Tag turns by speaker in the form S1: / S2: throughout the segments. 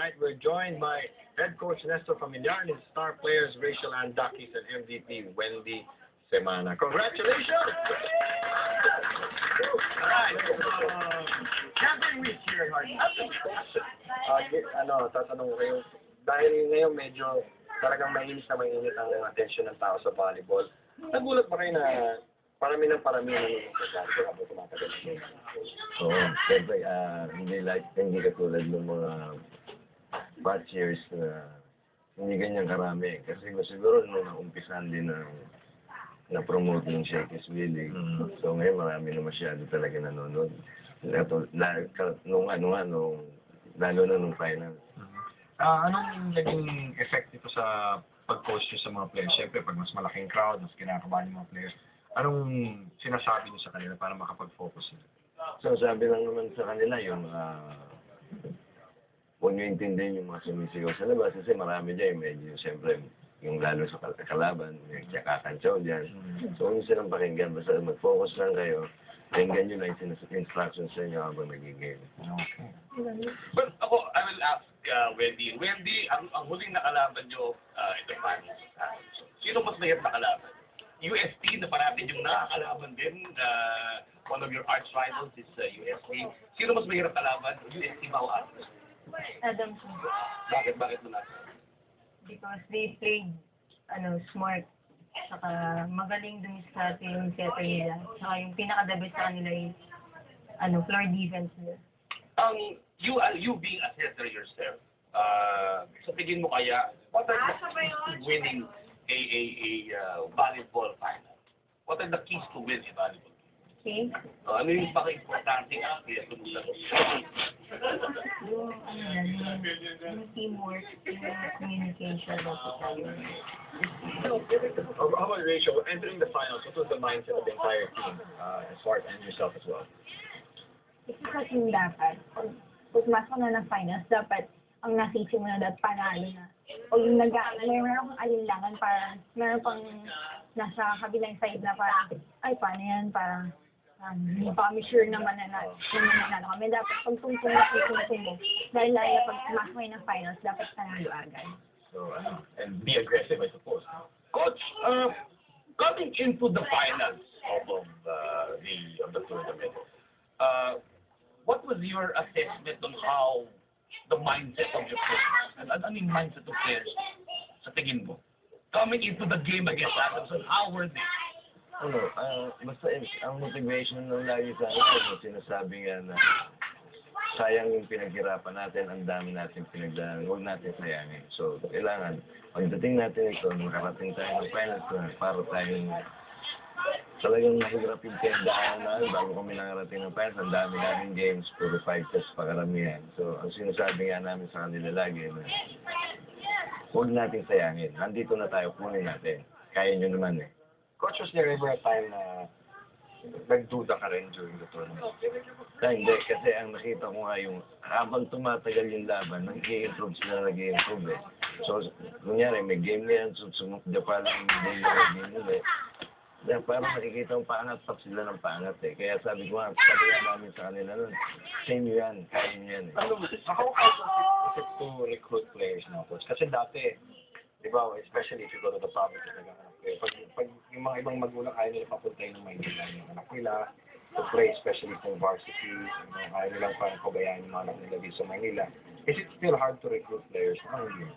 S1: tonight we're joined by head coach Nestor Familiar and his star players Rachel Andakis and MVP Wendy Semana. Congratulations! Alright, champion week here in Hardy. Tatanong ko kayo, dahil ngayon medyo talagang mainit ang attention ng tao sa volleyball. Nagulat ba kayo na parami ng volleyball habang tumatagal?
S2: Oo, siyempre, hindi katulad ng mga past years na hindi ganyan karami. Kasi siguro nung naumpisan din na-promote yung Shakey's Willie. So ngayon marami na masyado talaga nanonood. Lalo na nung final.
S1: Anong naging effect nito sa pag-coach nyo sa mga players? Siyempre, pag mas malaking crowd, mas kinakabahan yung mga players, anong sinasabi nyo sa kanila para makapag-focus nila?
S2: So sabi lang naman sa kanila yung huwag nyo intindihin yung mga sumisigaw sa labas kasi marami dyan medyo siyempre yung lalo sa kalaban, yung kakantsaw dyan. So huwag nyo silang pakinggan, basta mag-focus lang kayo. Pakinggan nyo lang yung instructions sa inyo habang nagigame.
S1: Okay.
S3: Well, I will ask Wendy. Wendy, ang huling nakalaban nyo, ito paano? Sino mas mahirap na kalaban? UST na parati yung nakakalaban din. One of your arch rivals is UST. Sino mas mahirap kalaban? UST ba o Atlas?
S4: Adamson.
S3: Bakit mo natin?
S4: Because they played smart. Saka magaling dun sa team setter nila. Saka yung pinaka-the best sa kanila is floor defense nila.
S3: You being a setter yourself, sa tingin mo kaya, what are the keys to winning a volleyball final? What are the keys to win a volleyball?
S4: Okay?
S3: Ano yung paka-importante kaya tumulat?
S4: Yung teamwork, yung communication,
S1: How about Rachel? Entering the finals, what was the mindset of the entire team, as far as and yourself as well?
S4: Ito kasi dapat, pag pumasok na ng finals, dapat ang nasisip mo na dapat panalo na. O yung meron akong alinlangan, parang meron pang nasa kabilang side na parang, ay, paano yan, parang, hindi pa kami sure na mananalo kami. Dapat pag tungtong mo, dahil lalo pag pumasok kayo ng finals, dapat panalo agad.
S1: So, and be aggressive, I suppose.
S3: Coach, coming into the finals of the tournament, what was your assessment on how the mindset of your players, ano yung mindset of players sa tingin mo? Coming into the game against Adamson, how were they?
S2: Basta ang motivation nung lagi sa akin, sinasabi nga na sayang yung pinaghirapan natin, ang dami natin pinagdaan, huwag natin sayangin. So, kailangan, pagdating natin ito, makarating tayo ng finals na para tayong talagang mahirap yung pinagdaanan bago kami nakarating ng finals. Ang dami namin games, puro 5 tests pakaramihan. So, ang sinasabi nga namin sa kanila lagi na huwag natin sayangin. Nandito na tayo, kunin natin. Kaya nyo naman eh.
S1: Coach, was there ever a time na nagduda ka rin during the tournament?
S2: Hindi, kasi ang nakita ko nga yung habang tumatagal yung laban, nag-i-improve eh. So, kunyari, may game na yan, susunod pa lang yung game ulit. Parang nakikita ang paangat, pag sila ng paangat eh. Kaya sabi ko nga, sabi namin sa kanila nun, same yan, kaya nyo yan eh.
S1: How is it to recruit players now, Coach? Kasi dati, di ba, especially if you go to the province, pag yung mga ibang magulang ayaw nila papuntahin ng Maynila, yung anak nila, to play, especially kung varsity, ayaw nilang parang pabayaan yung mga anak nila dito sa Maynila. Is it still hard to recruit players? Hindi.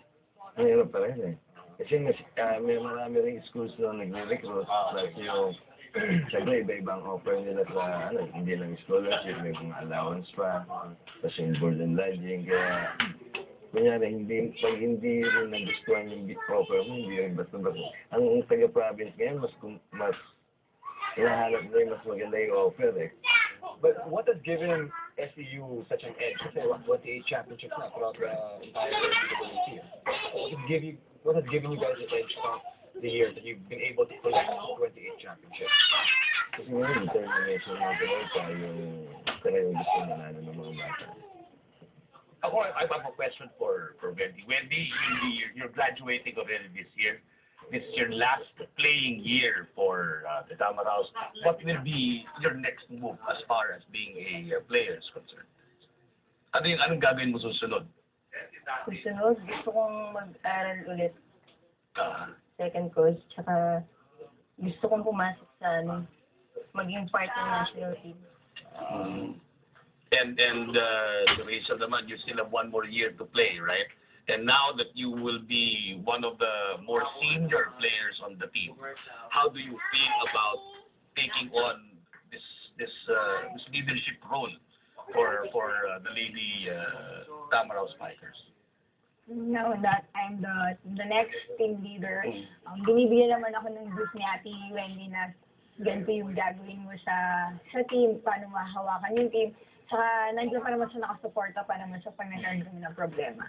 S2: Ang hirap pa rin eh. Kasi may marami rin schools na nagre-recruit, plus yung, siyempre iba-ibang offer nila sa, hindi lang scholarship, may mga allowance pa, tapos yung board and lodging, kaya, kunyari, pag hindi rin nagustuhan yung offer mo, hindi rin basta-basta. Ang taga-province ngayon, mas hinahanap na yung mas maganda yung offer eh.
S1: But what has given SEU such an edge? Kasi 28 championships na throughout the entire BWC. What has given you guys an edge throughout the years that you've been able to collect 28 championships?
S2: Kasi ngayon, determination natin yung talagang gusto manalo ng mga bata.
S3: I have a question for Wendy. Wendy, you're graduating already this year. This is your last playing year for the Damaraos. What will be your next move as far as being a player is concerned? Anong gagawin mo susunod?
S5: Susunod, gusto kong mag-aral ulit
S3: Ah.
S5: second course, tsaka gusto kong pumasok sa maging part ng national team.
S3: And Rachel naman, you still have one more year to play, right? And now that you will be one of the more senior players on the team, how do you feel about taking on this leadership role for the Lady Tamaraw Spikers?
S4: Now that I'm the next team leader, binibigyan naman ako ng brief ni Ate Wendy na ganito yung gagawin mo sa team, paano mahawakan yung team. Saka nandiyan pa naman siya, nakasuporta pa naman siya pag nagkaroon kami ng problema.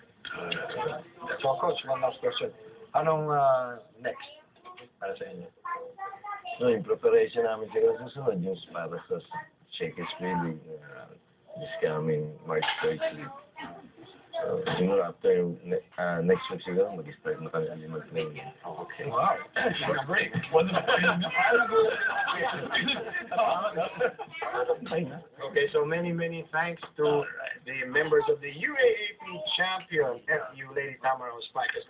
S1: So, Coach, one last question. Anong next para sa inyo?
S2: So, yung preparation namin siguro susunod, yung para sa Shakespeare League this coming March 30th. So, siguro after next week siguro, mag-start na kami ang mag-training.
S3: Okay. Wow. Short break. One of
S1: Okay, so many thanks to the members of the UAAP champion FU Lady Tamaraw Spikers.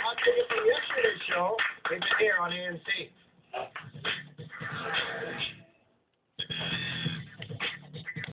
S1: Updated from yesterday's show, they've been here on ANC.